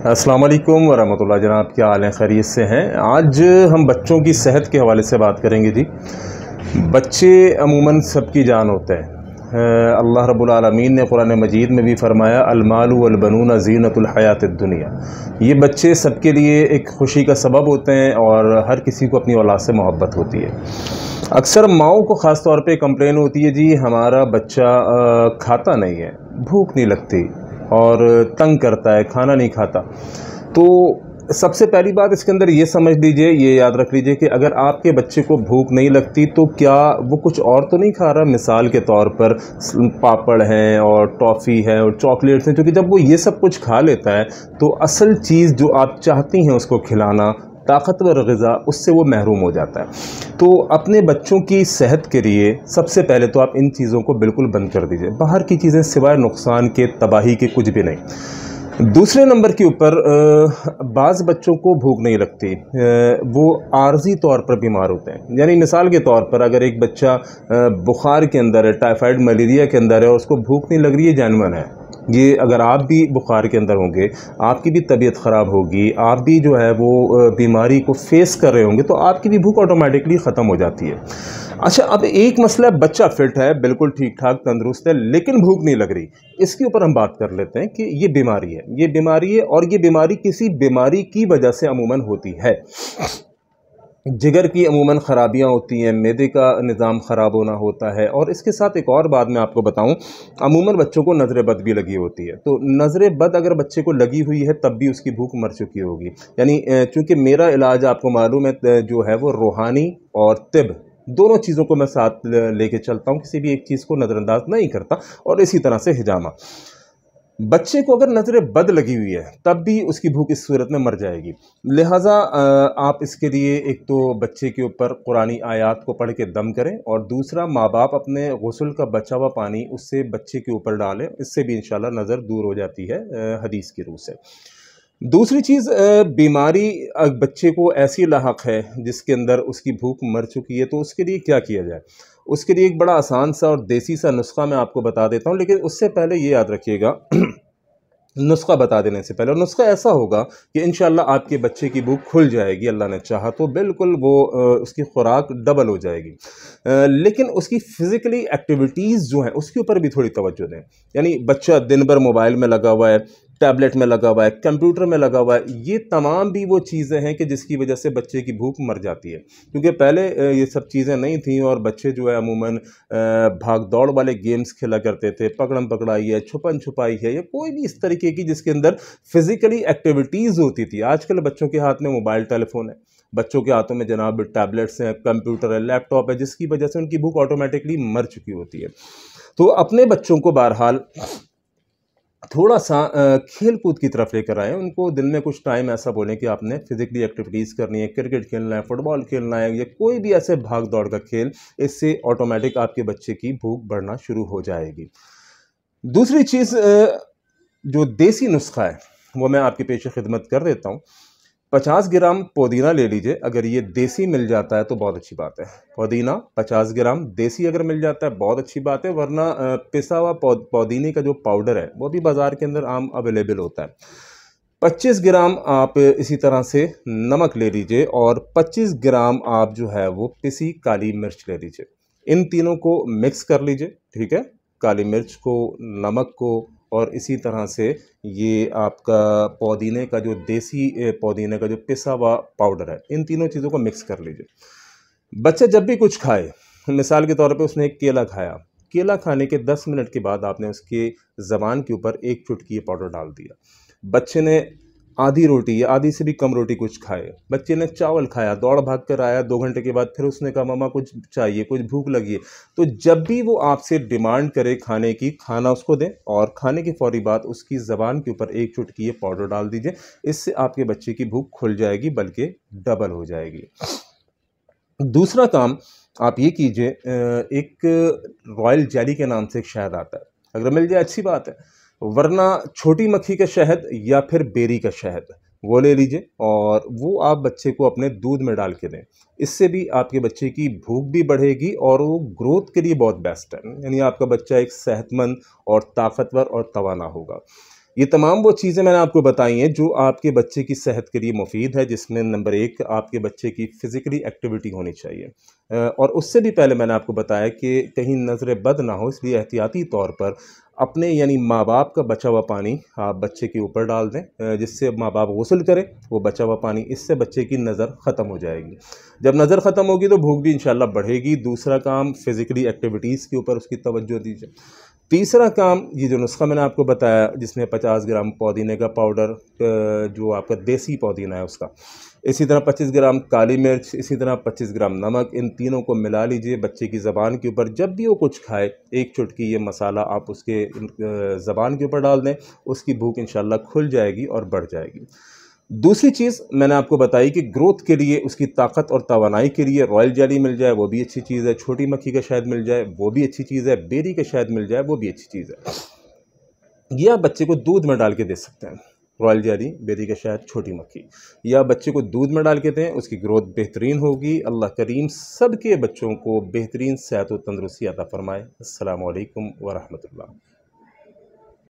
अस्सलाम वालेकुम वरहमतुल्लाह। जनाब क्या हाल है, खैरियत से हैं? आज हम बच्चों की सेहत के हवाले से बात करेंगे जी। बच्चे अमूमन सबकी जान होते हैं। अल्लाह रब्बुल आलमीन ने कुरान मजीद में भी फरमाया अलमालु वल बनून ज़ीनतुल हयातिद दुनिया। ये बच्चे सबके लिए एक खुशी का सबब होते हैं और हर किसी को अपनी औलाद से मोहब्बत होती है। अक्सर माओं को ख़ास तौर पे कंप्लेन होती है जी हमारा बच्चा खाता नहीं है, भूख नहीं लगती और तंग करता है, खाना नहीं खाता। तो सबसे पहली बात इसके अंदर ये समझ लीजिए, ये याद रख लीजिए कि अगर आपके बच्चे को भूख नहीं लगती तो क्या वो कुछ और तो नहीं खा रहा। मिसाल के तौर पर पापड़ हैं और टॉफ़ी है और चॉकलेट्स हैं, क्योंकि जब वो ये सब कुछ खा लेता है तो असल चीज़ जो आप चाहती हैं उसको खिलाना, ताकतवर ग़िज़ा, उससे वो महरूम हो जाता है। तो अपने बच्चों की सेहत के लिए सबसे पहले तो आप इन चीज़ों को बिल्कुल बंद कर दीजिए। बाहर की चीज़ें सिवाय नुकसान के, तबाही के कुछ भी नहीं। दूसरे नंबर के ऊपर बाज़ बच्चों को भूख नहीं लगती, वो आर्जी तौर पर बीमार होते हैं। यानी मिसाल के तौर पर अगर एक बच्चा बुखार के अंदर है, टाइफाइड मलेरिया के अंदर है और उसको भूख नहीं लग रही है, जानवर है ये। अगर आप भी बुखार के अंदर होंगे, आपकी भी तबीयत ख़राब होगी, आप भी जो है वो बीमारी को फेस कर रहे होंगे, तो आपकी भी भूख ऑटोमेटिकली ख़त्म हो जाती है। अच्छा, अब एक मसला, बच्चा फिट है, बिल्कुल ठीक ठाक तंदुरुस्त है, लेकिन भूख नहीं लग रही। इसके ऊपर हम बात कर लेते हैं कि ये बीमारी है, ये बीमारी है और ये बीमारी किसी बीमारी की वजह से अमूमन होती है। जिगर की अमूमन ख़राबियाँ होती हैं, मैदे का निज़ाम ख़राब होना होता है और इसके साथ एक और बात मैं आपको बताऊं, अमूमन बच्चों को नज़र बद भी लगी होती है। तो नज़र बद अगर बच्चे को लगी हुई है तब भी उसकी भूख मर चुकी होगी। यानी चूँकि मेरा इलाज आपको मालूम है जो है वो रूहानी और तिब दोनों चीज़ों को मैं साथ लेके चलता हूँ, किसी भी एक चीज़ को नज़रअंदाज नहीं करता। और इसी तरह से हिजामा, बच्चे को अगर नज़र बद लगी हुई है तब भी उसकी भूख इस सूरत में मर जाएगी। लिहाजा आप इसके लिए एक तो बच्चे के ऊपर कुरानी आयात को पढ़ के दम करें और दूसरा माँ बाप अपने गुस्ल का बचा हुआ पानी उससे बच्चे के ऊपर डालें, इससे भी इंशाल्लाह नज़र दूर हो जाती है हदीस की रूह से। दूसरी चीज़, बीमारी बच्चे को ऐसी लाहक है जिसके अंदर उसकी भूख मर चुकी है, तो उसके लिए क्या किया जाए? उसके लिए एक बड़ा आसान सा और देसी सा नुस्खा मैं आपको बता देता हूँ, लेकिन उससे पहले ये याद रखिएगा नुस्खा बता देने से पहले, और नुस्खा ऐसा होगा कि इंशाल्लाह आपके बच्चे की भूख खुल जाएगी, अल्लाह ने चाहा तो बिल्कुल वो उसकी खुराक डबल हो जाएगी। लेकिन उसकी फ़िज़िकली एक्टिविटीज़ जो हैं उसके ऊपर भी थोड़ी तवज्जो दें। यानी बच्चा दिन भर मोबाइल में लगा हुआ है, टैबलेट में लगा हुआ है, कंप्यूटर में लगा हुआ है, ये तमाम भी वो चीज़ें हैं कि जिसकी वजह से बच्चे की भूख मर जाती है। क्योंकि पहले ये सब चीज़ें नहीं थी और बच्चे जो है अमूमन भाग दौड़ वाले गेम्स खेला करते थे, पकड़म पकड़ाई है, छुपन छुपाई है, या कोई भी इस तरीके की जिसके अंदर फिज़िकली एक्टिविटीज़ होती थी। आजकल बच्चों के हाथ में मोबाइल टेलीफोन है, बच्चों के हाथों में जनाब टैबलेट्स हैं, कंप्यूटर है, लैपटॉप है, जिसकी वजह से उनकी भूख ऑटोमेटिकली मर चुकी होती है। तो अपने बच्चों को बहरहाल थोड़ा सा खेल कूद की तरफ लेकर आएँ। उनको दिन में कुछ टाइम ऐसा बोलें कि आपने फिज़िकली एक्टिविटीज़ करनी है, क्रिकेट खेलना है, फुटबॉल खेलना है, या कोई भी ऐसे भाग दौड़ का खेल। इससे ऑटोमेटिक आपके बच्चे की भूख बढ़ना शुरू हो जाएगी। दूसरी चीज़, जो देसी नुस्खा है वो मैं आपके पेश खिदमत कर देता हूँ। 50 ग्राम पुदीना ले लीजिए, अगर ये देसी मिल जाता है तो बहुत अच्छी बात है। पुदीना 50 ग्राम देसी अगर मिल जाता है बहुत अच्छी बात है, वरना पिसा हुआ पुदीने का जो पाउडर है वो भी बाज़ार के अंदर आम अवेलेबल होता है। 25 ग्राम आप इसी तरह से नमक ले लीजिए और 25 ग्राम आप जो है वो पिसी काली मिर्च ले लीजिए। इन तीनों को मिक्स कर लीजिए, ठीक है? काली मिर्च को, नमक को और इसी तरह से ये आपका पुदीने का जो देसी पुदीने का जो पिसा हुआ पाउडर है, इन तीनों चीज़ों को मिक्स कर लीजिए। बच्चा जब भी कुछ खाए, मिसाल के तौर पे उसने एक केला खाया, केला खाने के 10 मिनट के बाद आपने उसके ज़बान के ऊपर एक चुटकी ये पाउडर डाल दिया। बच्चे ने आधी रोटी या आधी से भी कम रोटी कुछ खाए, बच्चे ने चावल खाया, दौड़ भाग कर आया, 2 घंटे के बाद फिर उसने कहा मम्मा कुछ चाहिए, कुछ भूख लगी है, तो जब भी वो आपसे डिमांड करे खाने की, खाना उसको दें और खाने के फौरी बाद उसकी ज़बान के ऊपर एक चुटकी ये पाउडर डाल दीजिए। इससे आपके बच्चे की भूख खुल जाएगी, बल्कि डबल हो जाएगी। दूसरा काम आप ये कीजिए, एक रॉयल जेली के नाम से एक शहद आता है, अगर मिल जाए अच्छी बात है, वरना छोटी मक्खी का शहद या फिर बेरी का शहद वो ले लीजिए और वो आप बच्चे को अपने दूध में डाल के दें। इससे भी आपके बच्चे की भूख भी बढ़ेगी और वो ग्रोथ के लिए बहुत बेस्ट है। यानी आपका बच्चा एक सेहतमंद और ताकतवर और तवाना होगा। ये तमाम वो चीज़ें मैंने आपको बताई हैं जो आपके बच्चे की सेहत के लिए मुफीद है, जिसमें नंबर 1 आपके बच्चे की फ़िज़िकली एक्टिविटी होनी चाहिए। और उससे भी पहले मैंने आपको बताया कि कहीं नज़र बद ना हो, इसलिए एहतियाती तौर पर अपने यानी माँ-बाप का बचा हुआ पानी आप बच्चे के ऊपर डाल दें, जिससे माँ-बाप गुस्ल करें, वो बचा हुआ पानी, इससे बच्चे की नज़र ख़त्म हो जाएगी। जब नज़र ख़त्म होगी तो भूख भी इंशाल्लाह बढ़ेगी। दूसरा काम फ़िज़िकली एक्टिविटीज़ के ऊपर उसकी तवज्जो दीजिए। तीसरा काम, ये जो नुस्खा मैंने आपको बताया जिसमें 50 ग्राम पुदीने का पाउडर, जो आपका देसी पुदीना है उसका, इसी तरह 25 ग्राम काली मिर्च, इसी तरह 25 ग्राम नमक, इन तीनों को मिला लीजिए बच्चे की ज़बान के ऊपर। जब भी वो कुछ खाए, एक चुटकी ये मसाला आप उसके ज़बान के ऊपर डाल दें, उसकी भूख इंशाल्लाह खुल जाएगी और बढ़ जाएगी। दूसरी चीज़ मैंने आपको बताई कि ग्रोथ के लिए, उसकी ताकत और तवानाई के लिए रॉयल जेली मिल जाए वो भी अच्छी चीज़ है, छोटी मक्खी का शहद मिल जाए वो भी अच्छी चीज़ है, बेरी का शहद मिल जाए वो भी अच्छी चीज़ है। ये आप बच्चे को दूध में डाल के दे सकते हैं। रॉयल जेली, बेरी का शहद, छोटी मक्खी, या बच्चे को दूध में डाल के दें, उसकी ग्रोथ बेहतरीन होगी। अल्लाह करीम सबके बच्चों को बेहतरीन सेहत और तंदरुस्ती अता फ़रमाए। अस्सलामु अलैकुम व रहमतुल्लाह।